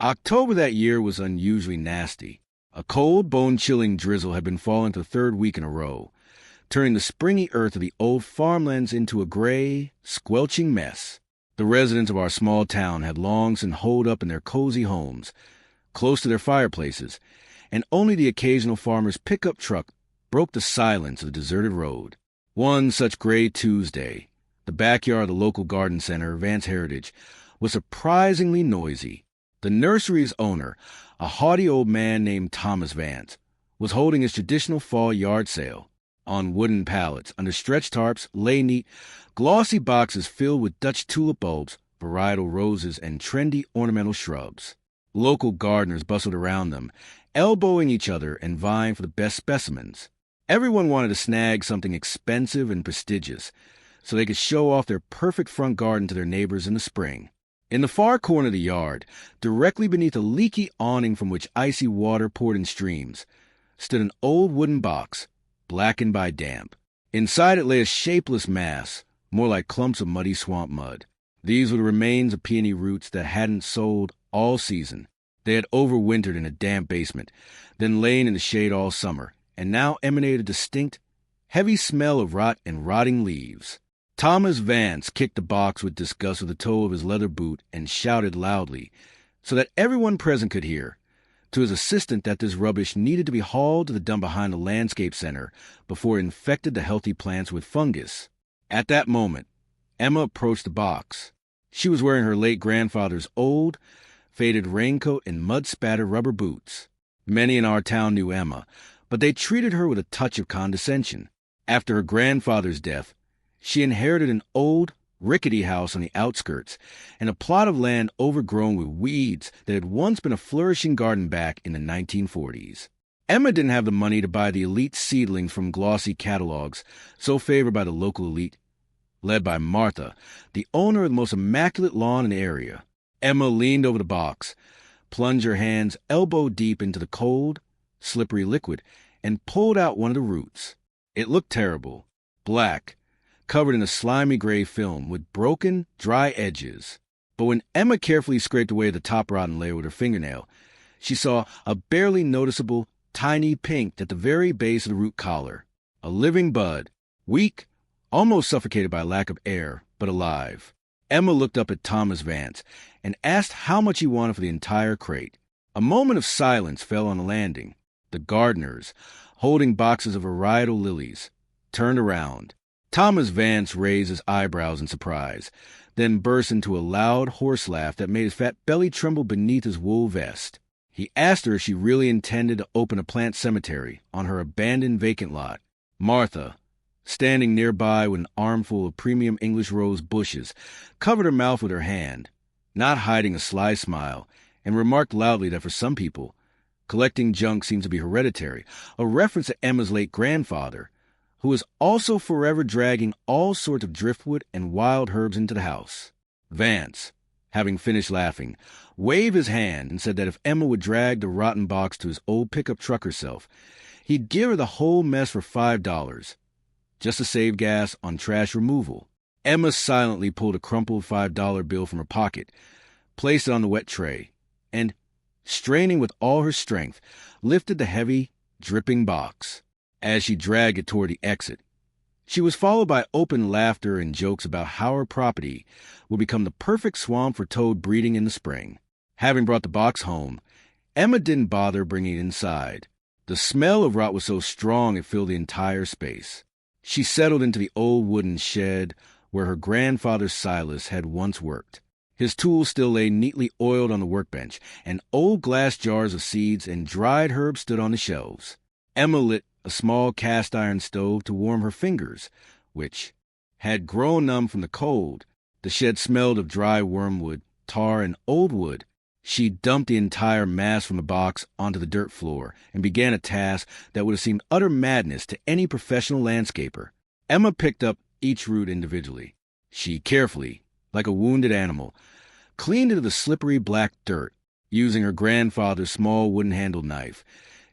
October that year was unusually nasty. A cold, bone-chilling drizzle had been falling for the third week in a row, turning the springy earth of the old farmlands into a gray, squelching mess. The residents of our small town had long since holed up in their cozy homes, close to their fireplaces, and only the occasional farmer's pickup truck broke the silence of the deserted road. One such gray Tuesday, the backyard of the local garden center, Vance Heritage, was surprisingly noisy. The nursery's owner, a haughty old man named Thomas Vance, was holding his traditional fall yard sale. On wooden pallets, under stretched tarps, lay neat, glossy boxes filled with Dutch tulip bulbs, varietal roses, and trendy ornamental shrubs. Local gardeners bustled around them, elbowing each other and vying for the best specimens. Everyone wanted to snag something expensive and prestigious, so they could show off their perfect front garden to their neighbors in the spring. In the far corner of the yard, directly beneath a leaky awning from which icy water poured in streams, stood an old wooden box, blackened by damp. Inside it lay a shapeless mass, more like clumps of muddy swamp mud. These were the remains of peony roots that hadn't sold all season. They had overwintered in a damp basement, then lain in the shade all summer, and now emanated a distinct, heavy smell of rot and rotting leaves. Thomas Vance kicked the box with disgust with the toe of his leather boot and shouted loudly, so that everyone present could hear, to his assistant that this rubbish needed to be hauled to the dump behind the landscape center before it infected the healthy plants with fungus. At that moment, Emma approached the box. She was wearing her late grandfather's old, faded raincoat and mud-spattered rubber boots. Many in our town knew Emma, but they treated her with a touch of condescension. After her grandfather's death, she inherited an old, rickety house on the outskirts and a plot of land overgrown with weeds that had once been a flourishing garden back in the 1940s. Emma didn't have the money to buy the elite seedlings from glossy catalogs so favored by the local elite, led by Martha, the owner of the most immaculate lawn in the area. Emma leaned over the box, plunged her hands elbow-deep into the cold, slippery liquid, and pulled out one of the roots. It looked terrible, black, covered in a slimy gray film with broken, dry edges. But when Emma carefully scraped away the top rotten layer with her fingernail, she saw a barely noticeable, tiny pink at the very base of the root collar. A living bud, weak, almost suffocated by lack of air, but alive. Emma looked up at Thomas Vance and asked how much he wanted for the entire crate. A moment of silence fell on the landing. The gardeners, holding boxes of varietal lilies, turned around. Thomas Vance raised his eyebrows in surprise, then burst into a loud horse laugh that made his fat belly tremble beneath his wool vest. He asked her if she really intended to open a plant cemetery on her abandoned vacant lot. Martha, standing nearby with an armful of premium English rose bushes, covered her mouth with her hand, not hiding a sly smile, and remarked loudly that for some people, collecting junk seems to be hereditary, a reference to Emma's late grandfather, who was also forever dragging all sorts of driftwood and wild herbs into the house. Vance, having finished laughing, waved his hand and said that if Emma would drag the rotten box to his old pickup truck herself, he'd give her the whole mess for $5, just to save gas on trash removal. Emma silently pulled a crumpled $5 bill from her pocket, placed it on the wet tray, and, straining with all her strength, lifted the heavy, dripping box. As she dragged it toward the exit, she was followed by open laughter and jokes about how her property would become the perfect swamp for toad breeding in the spring. Having brought the box home, Emma didn't bother bringing it inside. The smell of rot was so strong it filled the entire space. She settled into the old wooden shed where her grandfather Silas had once worked. His tools still lay neatly oiled on the workbench, and old glass jars of seeds and dried herbs stood on the shelves. Emma lit a small cast-iron stove to warm her fingers, which had grown numb from the cold. The shed smelled of dry wormwood, tar, and old wood. She dumped the entire mass from the box onto the dirt floor and began a task that would have seemed utter madness to any professional landscaper. Emma picked up each root individually. She carefully, like a wounded animal, cleaned into the slippery black dirt, using her grandfather's small wooden-handled knife.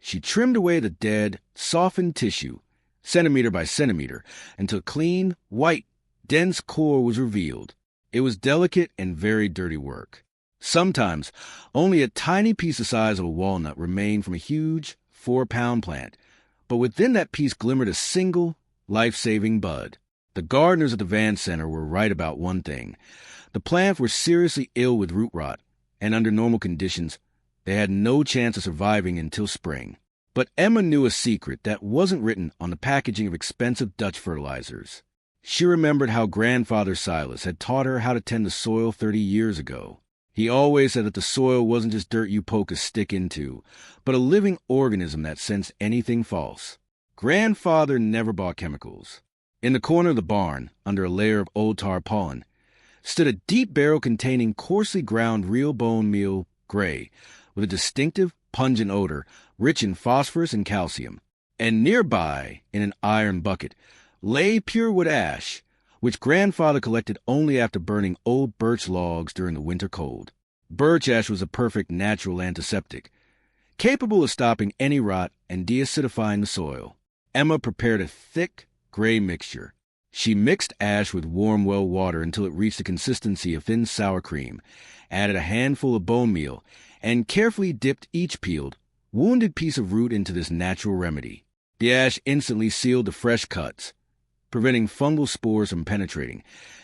She trimmed away the dead, softened tissue, centimeter by centimeter, until a clean, white, dense core was revealed. It was delicate and very dirty work. Sometimes, only a tiny piece the size of a walnut remained from a huge 4-pound plant, but within that piece glimmered a single, life-saving bud. The gardeners at the Vance Center were right about one thing. The plants were seriously ill with root rot, and under normal conditions, they had no chance of surviving until spring. But Emma knew a secret that wasn't written on the packaging of expensive Dutch fertilizers. She remembered how Grandfather Silas had taught her how to tend the soil 30 years ago. He always said that the soil wasn't just dirt you poke a stick into, but a living organism that sensed anything false. Grandfather never bought chemicals. In the corner of the barn, under a layer of old tarpaulin, stood a deep barrel containing coarsely ground real bone meal, gray, with a distinctive, pungent odor, rich in phosphorus and calcium. And nearby, in an iron bucket, lay pure wood ash, which Grandfather collected only after burning old birch logs during the winter cold. Birch ash was a perfect natural antiseptic, capable of stopping any rot and deacidifying the soil. Emma prepared a thick, gray mixture. She mixed ash with warm well water until it reached the consistency of thin sour cream, added a handful of bone meal, and carefully dipped each peeled, wounded piece of root into this natural remedy. The ash instantly sealed the fresh cuts, preventing fungal spores from penetrating,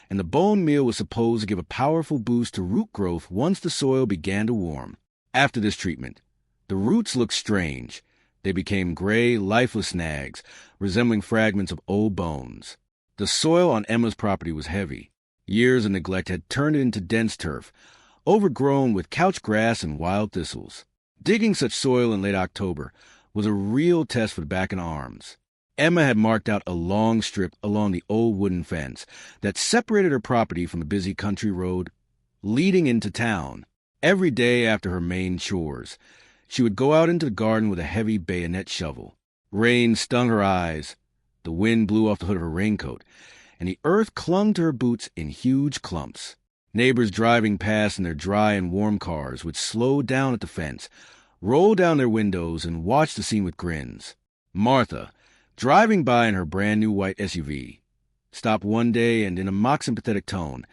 and the bone meal was supposed to give a powerful boost to root growth once the soil began to warm. After this treatment, the roots looked strange. They became gray, lifeless snags, resembling fragments of old bones. The soil on Emma's property was heavy. Years of neglect had turned it into dense turf, overgrown with couch grass and wild thistles. Digging such soil in late October was a real test for the back and arms. Emma had marked out a long strip along the old wooden fence that separated her property from the busy country road leading into town. Every day after her main chores, she would go out into the garden with a heavy bayonet shovel. Rain stung her eyes, the wind blew off the hood of her raincoat, and the earth clung to her boots in huge clumps. Neighbors driving past in their dry and warm cars would slow down at the fence, roll down their windows, and watch the scene with grins. Martha, driving by in her brand-new white SUV, stopped one day and, in a mock sympathetic tone,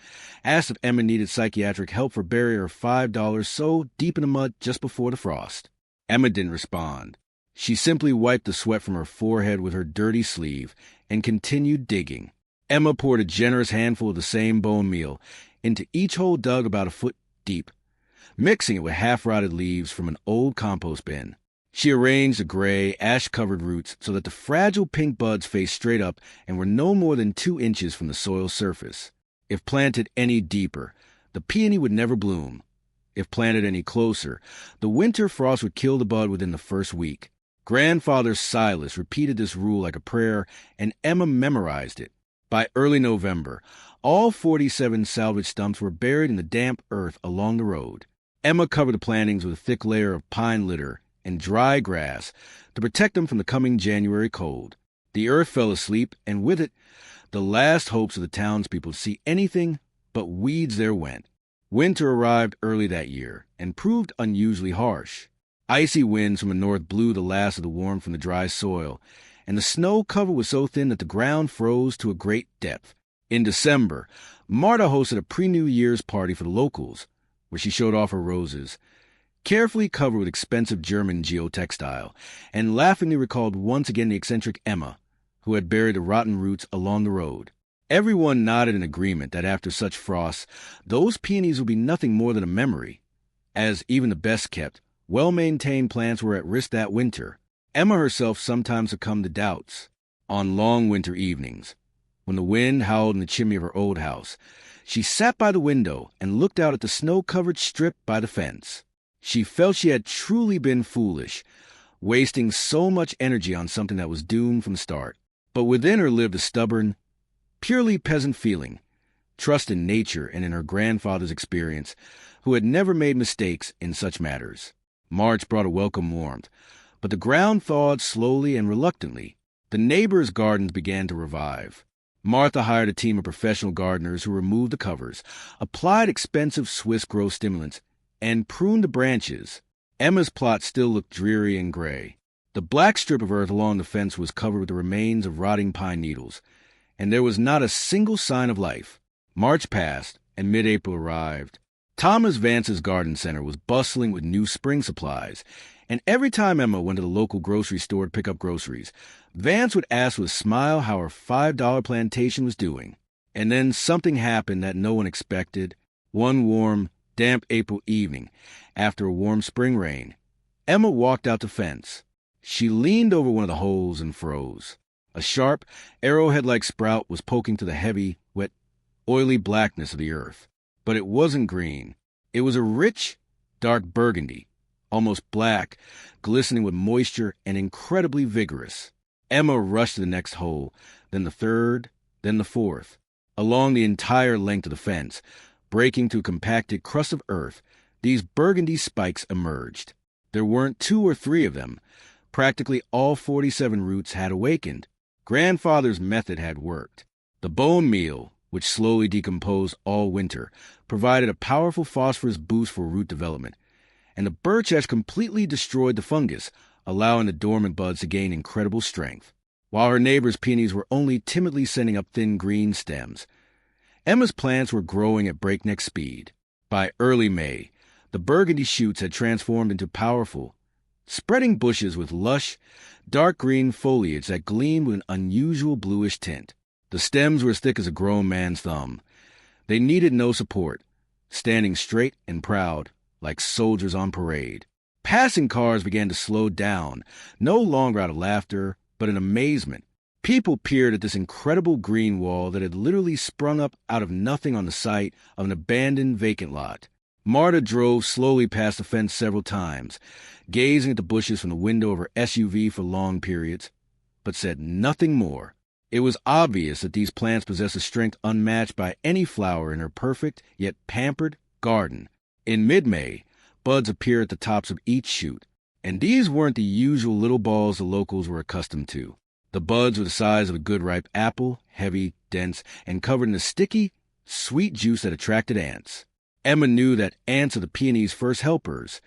asked if Emma needed psychiatric help for burying her $5 so deep in the mud just before the frost. Emma didn't respond. She simply wiped the sweat from her forehead with her dirty sleeve and continued digging. Emma poured a generous handful of the same bone meal into each hole dug about a foot deep, mixing it with half-rotted leaves from an old compost bin. She arranged the gray, ash-covered roots so that the fragile pink buds faced straight up and were no more than 2 inches from the soil's surface. If planted any deeper, the peony would never bloom. If planted any closer, the winter frost would kill the bud within the first week. Grandfather Silas repeated this rule like a prayer, and Emma memorized it. By early November, all 47 salvage stumps were buried in the damp earth along the road. Emma covered the plantings with a thick layer of pine litter and dry grass to protect them from the coming January cold. The earth fell asleep, and with it, the last hopes of the townspeople to see anything but weeds there went. Winter arrived early that year and proved unusually harsh. Icy winds from the north blew the last of the warmth from the dry soil, and the snow cover was so thin that the ground froze to a great depth. In December, Marta hosted a pre-New Year's party for the locals, where she showed off her roses, carefully covered with expensive German geotextile, and laughingly recalled once again the eccentric Emma, who had buried the rotten roots along the road. Everyone nodded in agreement that after such frosts, those peonies would be nothing more than a memory, as even the best-kept, well-maintained plants were at risk that winter. Emma herself sometimes succumbed to doubts. On long winter evenings, when the wind howled in the chimney of her old house, she sat by the window and looked out at the snow-covered strip by the fence. She felt she had truly been foolish, wasting so much energy on something that was doomed from the start. But within her lived a stubborn, purely peasant feeling, trust in nature and in her grandfather's experience, who had never made mistakes in such matters. March brought a welcome warmth, but the ground thawed slowly and reluctantly. The neighbors' gardens began to revive. Martha hired a team of professional gardeners who removed the covers, applied expensive Swiss growth stimulants, and pruned the branches. Emma's plot still looked dreary and gray. The black strip of earth along the fence was covered with the remains of rotting pine needles, and there was not a single sign of life. March passed, and mid-April arrived. Thomas Vance's garden center was bustling with new spring supplies, and every time Emma went to the local grocery store to pick up groceries, Vance would ask with a smile how her $5 plantation was doing. And then something happened that no one expected. One warm, damp April evening, after a warm spring rain, Emma walked out the fence. She leaned over one of the holes and froze. A sharp, arrowhead-like sprout was poking to the heavy, wet, oily blackness of the earth. But it wasn't green. It was a rich, dark burgundy, almost black, glistening with moisture and incredibly vigorous. Emma rushed to the next hole, then the third, then the fourth. Along the entire length of the fence, breaking through compacted crust of earth, these burgundy spikes emerged. There weren't 2 or 3 of them. Practically all 47 roots had awakened. Grandfather's method had worked. The bone meal, which slowly decomposed all winter, provided a powerful phosphorus boost for root development, and the birch ash completely destroyed the fungus, allowing the dormant buds to gain incredible strength. While her neighbor's peonies were only timidly sending up thin green stems, Emma's plants were growing at breakneck speed. By early May, the burgundy shoots had transformed into powerful, spreading bushes with lush, dark green foliage that gleamed with an unusual bluish tint. The stems were as thick as a grown man's thumb. They needed no support, standing straight and proud, like soldiers on parade. Passing cars began to slow down, no longer out of laughter, but in amazement. People peered at this incredible green wall that had literally sprung up out of nothing on the site of an abandoned vacant lot. Marta drove slowly past the fence several times, gazing at the bushes from the window of her SUV for long periods, but said nothing more. It was obvious that these plants possessed a strength unmatched by any flower in her perfect, yet pampered, garden. In mid-May, buds appeared at the tops of each shoot, and these weren't the usual little balls the locals were accustomed to. The buds were the size of a good ripe apple, heavy, dense, and covered in a sticky, sweet juice that attracted ants. Emma knew that ants are the peony's first helpers,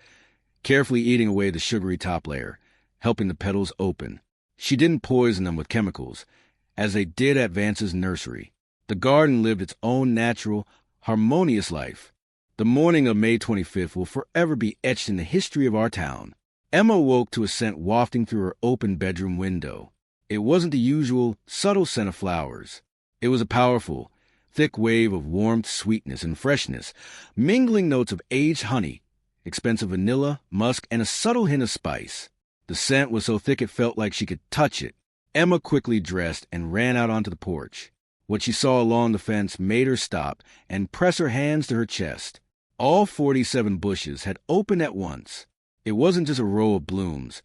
carefully eating away the sugary top layer, helping the petals open. She didn't poison them with chemicals, as they did at Vance's nursery. The garden lived its own natural, harmonious life. The morning of May 25th will forever be etched in the history of our town. Emma woke to a scent wafting through her open bedroom window. It wasn't the usual, subtle scent of flowers. It was a powerful, thick wave of warmth, sweetness, and freshness, mingling notes of aged honey, expensive vanilla, musk, and a subtle hint of spice. The scent was so thick it felt like she could touch it. Emma quickly dressed and ran out onto the porch. What she saw along the fence made her stop and press her hands to her chest. All 47 bushes had opened at once. It wasn't just a row of blooms.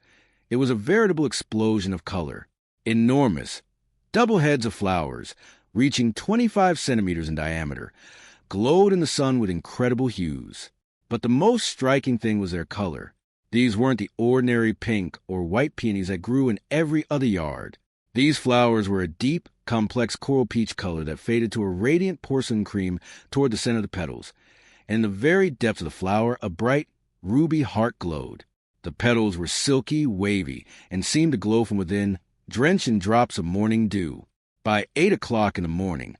It was a veritable explosion of color. Enormous, double heads of flowers, reaching 25 centimeters in diameter, glowed in the sun with incredible hues. But the most striking thing was their color. These weren't the ordinary pink or white peonies that grew in every other yard. These flowers were a deep, complex coral peach color that faded to a radiant porcelain cream toward the center of the petals, and in the very depths of the flower, a bright, ruby heart glowed. The petals were silky, wavy, and seemed to glow from within, drenched in drops of morning dew. By 8 o'clock in the morning,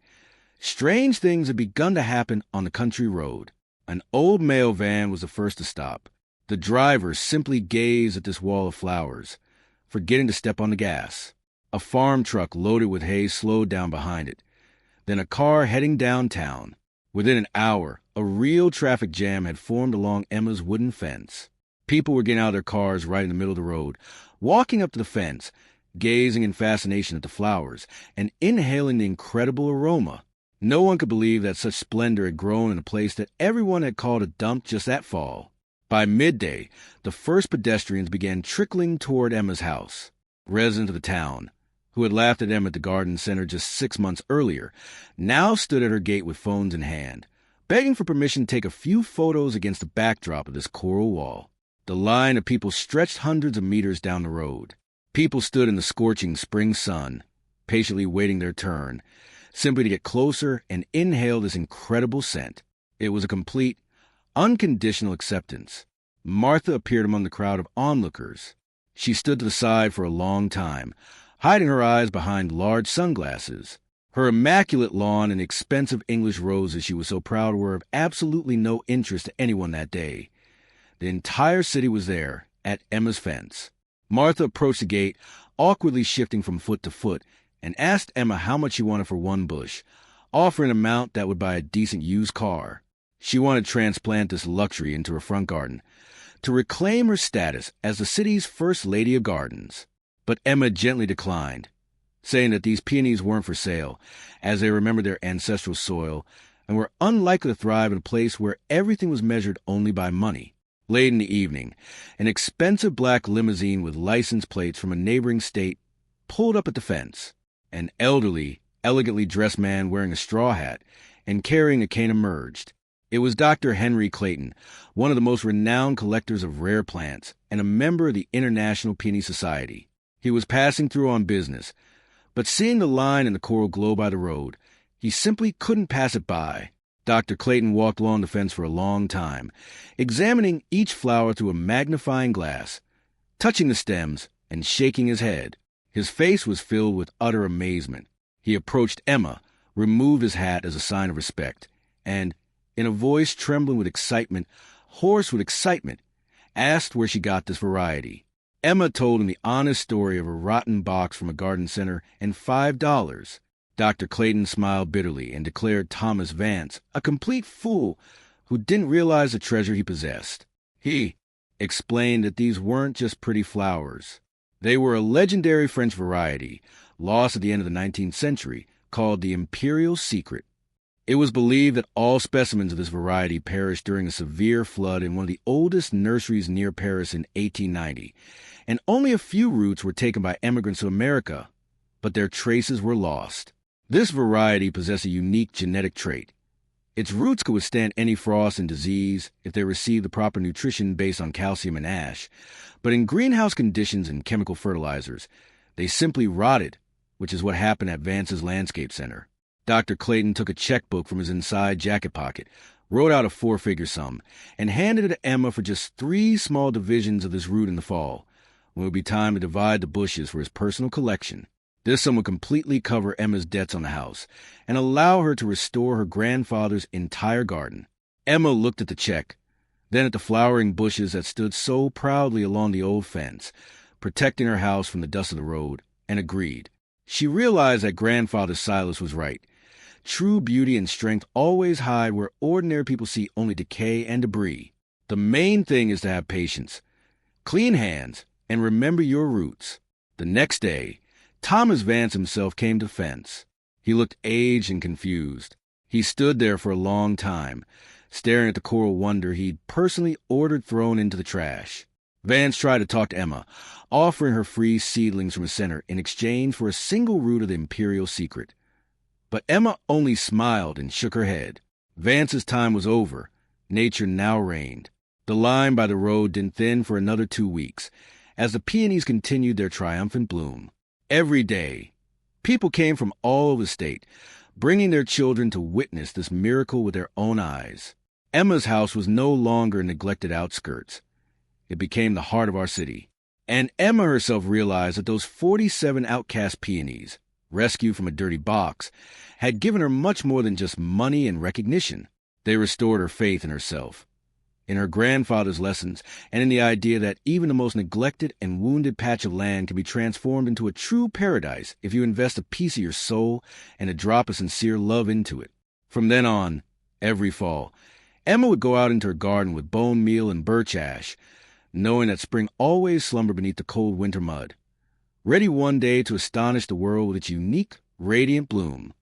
strange things had begun to happen on the country road. An old mail van was the first to stop. The driver simply gazed at this wall of flowers, forgetting to step on the gas. A farm truck loaded with hay slowed down behind it. Then a car heading downtown. Within an hour, a real traffic jam had formed along Emma's wooden fence. People were getting out of their cars right in the middle of the road, walking up to the fence, gazing in fascination at the flowers, and inhaling the incredible aroma. No one could believe that such splendor had grown in a place that everyone had called a dump just that fall. By midday, the first pedestrians began trickling toward Emma's house. Residents of the town, who had laughed at Emma at the garden center just 6 months earlier, now stood at her gate with phones in hand, begging for permission to take a few photos against the backdrop of this coral wall. The line of people stretched hundreds of meters down the road. People stood in the scorching spring sun, patiently waiting their turn, simply to get closer and inhale this incredible scent. It was a complete, unconditional acceptance. Martha appeared among the crowd of onlookers. She stood to the side for a long time, hiding her eyes behind large sunglasses. Her immaculate lawn and expensive English roses she was so proud were of absolutely no interest to anyone that day. The entire city was there, at Emma's fence. Martha approached the gate, awkwardly shifting from foot to foot, and asked Emma how much she wanted for one bush, offering an amount that would buy a decent used car. She wanted to transplant this luxury into her front garden, to reclaim her status as the city's first lady of gardens. But Emma gently declined, saying that these peonies weren't for sale, as they remembered their ancestral soil and were unlikely to thrive in a place where everything was measured only by money. Late in the evening, an expensive black limousine with license plates from a neighboring state pulled up at the fence. An elderly, elegantly dressed man wearing a straw hat and carrying a cane emerged. It was Dr. Henry Clayton, one of the most renowned collectors of rare plants and a member of the International Peony Society. He was passing through on business, but seeing the line in the coral glow by the road, he simply couldn't pass it by. Dr. Clayton walked along the fence for a long time, examining each flower through a magnifying glass, touching the stems and shaking his head. His face was filled with utter amazement. He approached Emma, removed his hat as a sign of respect, and, in a voice trembling with excitement, hoarse with excitement, asked where she got this variety. Emma told him the honest story of a rotten box from a garden center and $5. Dr. Clayton smiled bitterly and declared Thomas Vance a complete fool who didn't realize the treasure he possessed. He explained that these weren't just pretty flowers. They were a legendary French variety, lost at the end of the 19th century, called the Imperial Secret. It was believed that all specimens of this variety perished during a severe flood in one of the oldest nurseries near Paris in 1890, and only a few roots were taken by immigrants to America, but their traces were lost. This variety possessed a unique genetic trait. Its roots could withstand any frost and disease if they received the proper nutrition based on calcium and ash, but in greenhouse conditions and chemical fertilizers, they simply rotted, which is what happened at Vance's Landscape Center. Dr. Clayton took a checkbook from his inside jacket pocket, wrote out a 4-figure sum, and handed it to Emma for just 3 small divisions of this root in the fall, when it would be time to divide the bushes for his personal collection. This sum would completely cover Emma's debts on the house and allow her to restore her grandfather's entire garden. Emma looked at the check, then at the flowering bushes that stood so proudly along the old fence, protecting her house from the dust of the road, and agreed. She realized that Grandfather Silas was right. True beauty and strength always hide where ordinary people see only decay and debris. The main thing is to have patience, clean hands, and remember your roots. The next day, Thomas Vance himself came to the fence. He looked aged and confused. He stood there for a long time, staring at the coral wonder he'd personally ordered thrown into the trash. Vance tried to talk to Emma, offering her free seedlings from his center in exchange for a single root of the Imperial Secret. But Emma only smiled and shook her head. Vance's time was over. Nature now reigned. The line by the road didn't thin for another 2 weeks, as the peonies continued their triumphant bloom. Every day, people came from all over the state, bringing their children to witness this miracle with their own eyes. Emma's house was no longer in neglected outskirts. It became the heart of our city. And Emma herself realized that those 47 outcast peonies, rescued from a dirty box, had given her much more than just money and recognition. They restored her faith in herself, in her grandfather's lessons, and in the idea that even the most neglected and wounded patch of land can be transformed into a true paradise if you invest a piece of your soul and a drop of sincere love into it. From then on, every fall, Emma would go out into her garden with bone meal and birch ash, knowing that spring always slumbered beneath the cold winter mud, ready one day to astonish the world with its unique, radiant bloom.